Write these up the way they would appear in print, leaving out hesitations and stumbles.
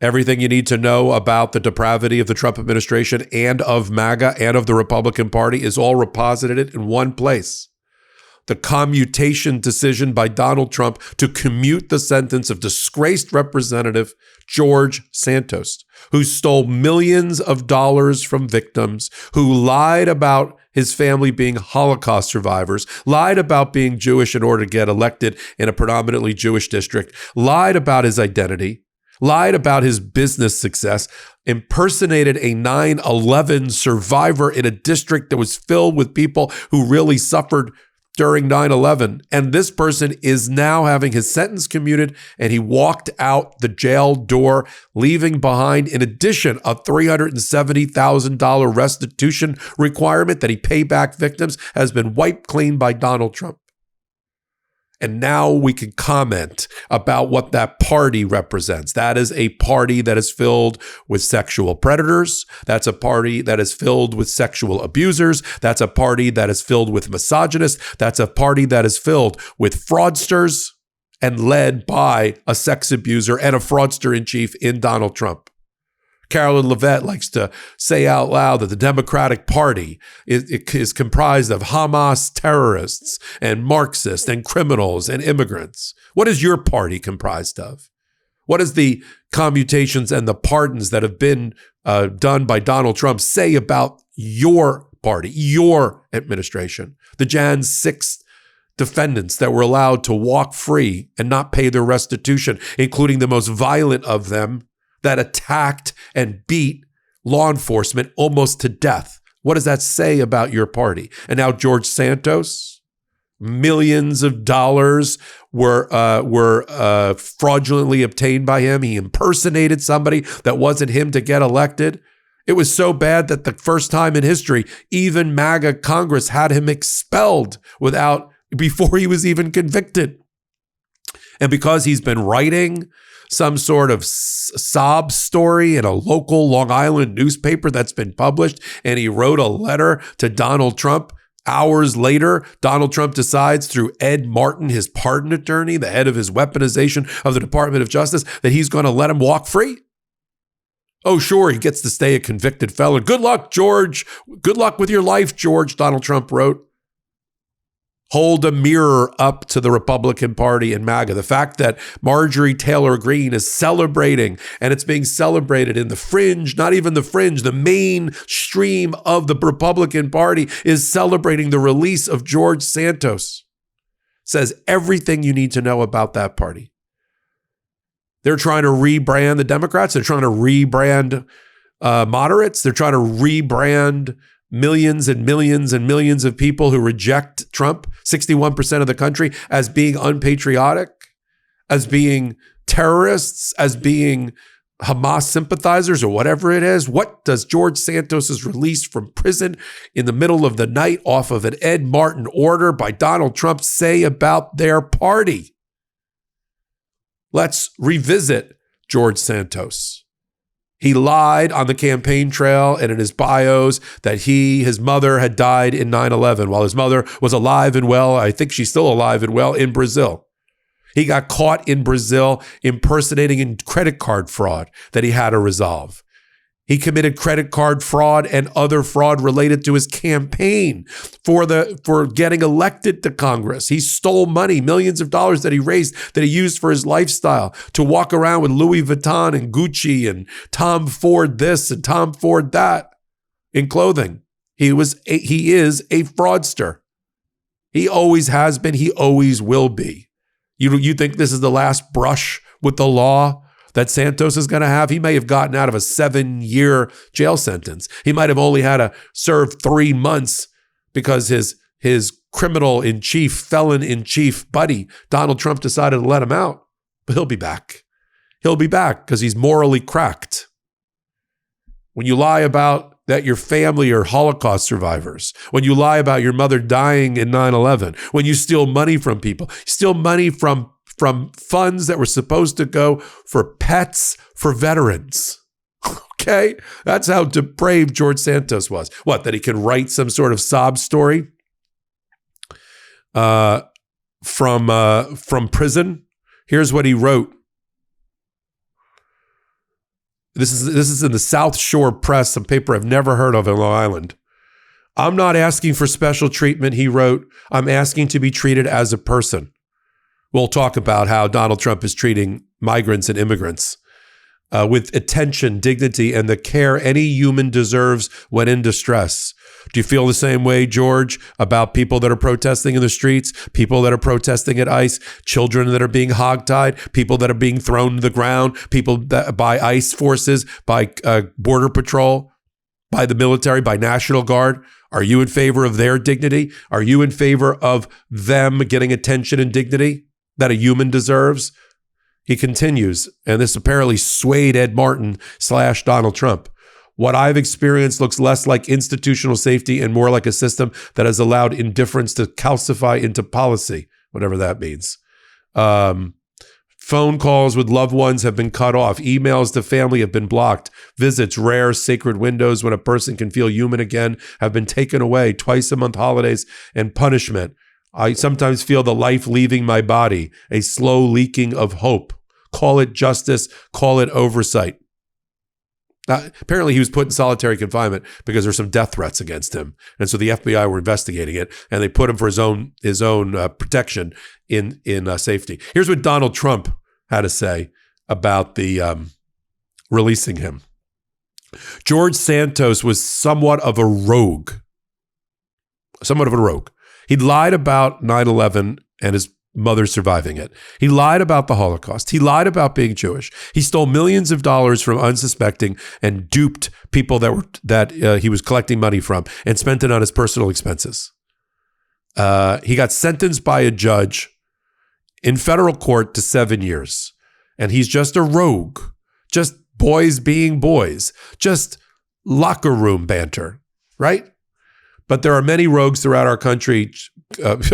Everything you need to know about the depravity of the Trump administration and of MAGA and of the Republican Party is all reposited in one place. The commutation decision by Donald Trump to commute the sentence of disgraced Representative George Santos, who stole millions of dollars from victims, who lied about his family being Holocaust survivors, lied about being Jewish in order to get elected in a predominantly Jewish district, lied about his identity, lied about his business success, impersonated a 9/11 survivor in a district that was filled with people who really suffered during 9/11. And this person is now having his sentence commuted, and he walked out the jail door, leaving behind, in addition, a $370,000 restitution requirement that he pay back victims, has been wiped clean by Donald Trump. And now we can comment about what that party represents. That is a party that is filled with sexual predators. That's a party that is filled with sexual abusers. That's a party that is filled with misogynists. That's a party that is filled with fraudsters and led by a sex abuser and a fraudster in chief in Donald Trump. Carolyn Levitt likes to say out loud that the Democratic Party is comprised of Hamas terrorists and Marxists and criminals and immigrants. What is your party comprised of? What does the commutations and the pardons that have been done by Donald Trump say about your party, your administration? The Jan 6 defendants that were allowed to walk free and not pay their restitution, including the most violent of them, that attacked and beat law enforcement almost to death. What does that say about your party? And now George Santos, millions of dollars were fraudulently obtained by him. He impersonated somebody that wasn't him to get elected. It was so bad that the first time in history, even MAGA Congress had him expelled before he was even convicted. And because he's been writing some sort of sob story in a local Long Island newspaper that's been published, and he wrote a letter to Donald Trump. Hours later, Donald Trump decides through Ed Martin, his pardon attorney, the head of his weaponization of the Department of Justice, that he's going to let him walk free. Oh, sure, he gets to stay a convicted felon. Good luck, George. Good luck with your life, George, Donald Trump wrote. Hold a mirror up to the Republican Party and MAGA. The fact that Marjorie Taylor Greene is celebrating, and it's being celebrated in the fringe, not even the fringe, the mainstream of the Republican Party is celebrating the release of George Santos, says everything you need to know about that party. They're trying to rebrand the Democrats. They're trying to rebrand moderates. They're trying to rebrand millions and millions and millions of people who reject Trump, 61% of the country, as being unpatriotic, as being terrorists, as being Hamas sympathizers or whatever it is. What does George Santos's release from prison in the middle of the night off of an Ed Martin order by Donald Trump say about their party? Let's revisit George Santos. He lied on the campaign trail and in his bios that his mother had died in 9/11 while his mother was alive and well. I think she's still alive and well in Brazil. He got caught in Brazil impersonating in credit card fraud that he had to resolve. He committed credit card fraud and other fraud related to his campaign for getting elected to Congress. He stole money, millions of dollars that he raised, that he used for his lifestyle, to walk around with Louis Vuitton and Gucci and Tom Ford this and Tom Ford that in clothing. He is a fraudster. He always has been. He always will be. You think this is the last brush with the law that Santos is going to have? He may have gotten out of a 7-year jail sentence. He might have only had to serve 3 months because his criminal-in-chief, felon-in-chief buddy, Donald Trump, decided to let him out. But he'll be back. He'll be back because he's morally cracked. When you lie about that your family are Holocaust survivors, when you lie about your mother dying in 9/11, when you steal money from people, you steal money from funds that were supposed to go for pets for veterans. Okay? That's how depraved George Santos was. What, that he can write some sort of sob story from prison? Here's what he wrote. This is in the South Shore Press, some paper I've never heard of in Long Island. I'm not asking for special treatment, he wrote. I'm asking to be treated as a person. We'll talk about how Donald Trump is treating migrants and immigrants with attention, dignity, and the care any human deserves when in distress. Do you feel the same way, George, about people that are protesting in the streets, people that are protesting at ICE, children that are being hogtied, people that are being thrown to the ground, people that by ICE forces, by Border Patrol, by the military, by National Guard? Are you in favor of their dignity? Are you in favor of them getting attention and dignity that a human deserves? He continues, and this apparently swayed Ed Martin / Donald Trump. What I've experienced looks less like institutional safety and more like a system that has allowed indifference to calcify into policy, whatever that means. Phone calls with loved ones have been cut off. Emails to family have been blocked. Visits, rare sacred windows when a person can feel human again, have been taken away. Twice-a-month holidays and punishment. I sometimes feel the life leaving my body, a slow leaking of hope. Call it justice, call it oversight. Apparently he was put in solitary confinement because there's some death threats against him. And so the FBI were investigating it, and they put him for his own protection in safety. Here's what Donald Trump had to say about the releasing him. George Santos was somewhat of a rogue. He'd lied about 9/11 and his mother surviving it. He lied about the Holocaust. He lied about being Jewish. He stole millions of dollars from unsuspecting and duped people that he was collecting money from and spent it on his personal expenses. He got sentenced by a judge in federal court to 7 years. And he's just a rogue, just boys being boys, just locker room banter, right? But there are many rogues throughout our country.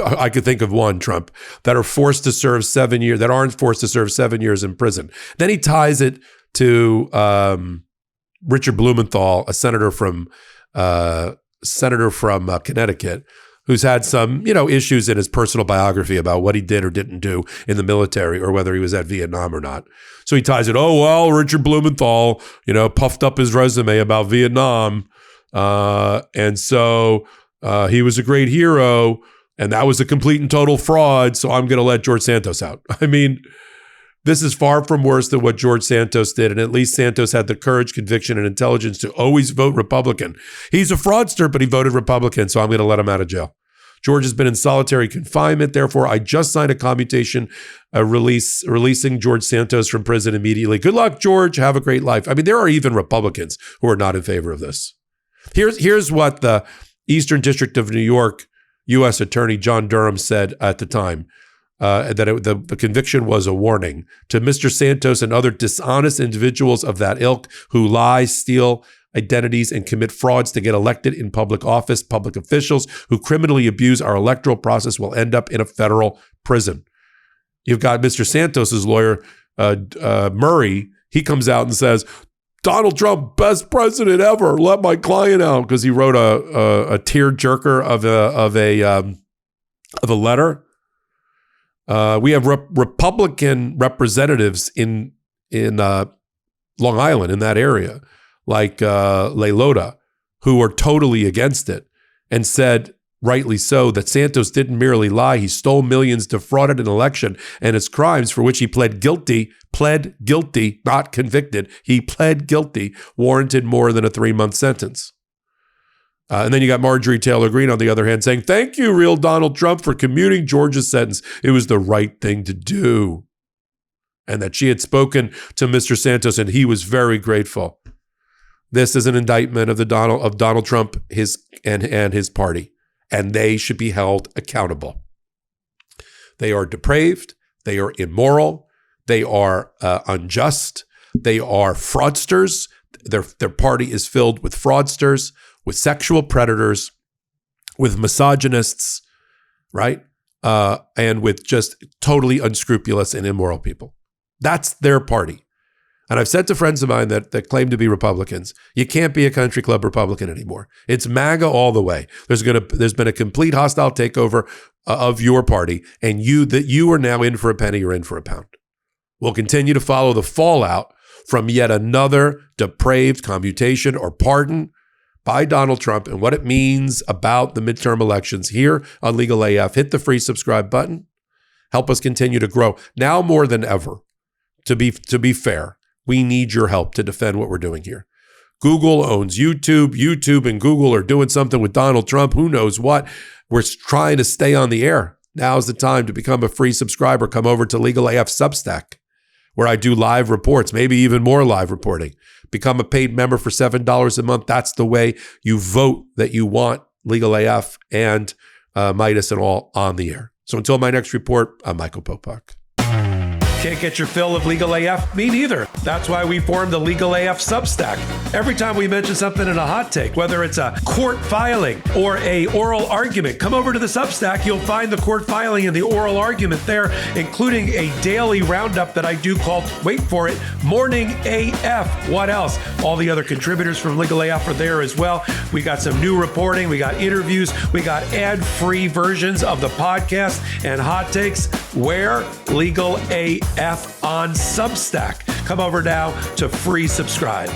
I could think of one, Trump, that are forced to serve 7 years, that aren't forced to serve 7 years in prison. Then he ties it to Richard Blumenthal, a senator from Connecticut, who's had some, issues in his personal biography about what he did or didn't do in the military or whether he was at Vietnam or not. So he ties it, Richard Blumenthal, puffed up his resume about Vietnam. And so he was a great hero, and that was a complete and total fraud, so I'm going to let George Santos out. I mean, this is far from worse than what George Santos did, and at least Santos had the courage, conviction, and intelligence to always vote Republican. He's a fraudster, but he voted Republican, so I'm going to let him out of jail. George has been in solitary confinement. Therefore, I just signed a commutation releasing George Santos from prison immediately. Good luck, George. Have a great life. I mean, there are even Republicans who are not in favor of this. Here's what the Eastern District of New York U.S. Attorney John Durham said at the time, that the conviction was a warning to Mr. Santos and other dishonest individuals of that ilk who lie, steal identities, and commit frauds to get elected in public office. Public officials who criminally abuse our electoral process will end up in a federal prison. You've got Mr. Santos's lawyer, Murray. He comes out and says, Donald Trump, best president ever. Let my client out, because he wrote a tear-jerker of a letter. We have Republican representatives in Long Island, in that area, like Leilota, who are totally against it and said, rightly so, that Santos didn't merely lie. He stole millions, defrauded an election, and its crimes for which he pled guilty, not convicted. He pled guilty, warranted more than a 3-month sentence. And then you got Marjorie Taylor Greene, on the other hand, saying, thank you, real Donald Trump, for commuting George's sentence. It was the right thing to do. And that she had spoken to Mr. Santos, and he was very grateful. This is an indictment of Donald Trump, and his party. And they should be held accountable. They are depraved. They are immoral. They are unjust. They are fraudsters. Their party is filled with fraudsters, with sexual predators, with misogynists, right? And with just totally unscrupulous and immoral people. That's their party. And I've said to friends of mine that claim to be Republicans, you can't be a country club Republican anymore. It's MAGA all the way. There's been a complete hostile takeover of your party, and you are now in for a penny or in for a pound. We'll continue to follow the fallout from yet another depraved commutation or pardon by Donald Trump and what it means about the midterm elections here on Legal AF. Hit the free subscribe button. Help us continue to grow. Now more than ever, to be fair, we need your help to defend what we're doing here. Google owns YouTube. YouTube and Google are doing something with Donald Trump. Who knows what? We're trying to stay on the air. Now's the time to become a free subscriber. Come over to Legal AF Substack, where I do live reports, maybe even more live reporting. Become a paid member for $7 a month. That's the way you vote that you want Legal AF and Midas and all on the air. So until my next report, I'm Michael Popok. Can't get your fill of Legal AF? Me neither. That's why we formed the Legal AF Substack. Every time we mention something in a hot take, whether it's a court filing or a oral argument, come over to the Substack. You'll find the court filing and the oral argument there, including a daily roundup that I do called, wait for it, Morning AF. What else? All the other contributors from Legal AF are there as well. We got some new reporting. We got interviews. We got ad-free versions of the podcast and hot takes. Where? Legal AF on Substack. Come over now to free subscribe.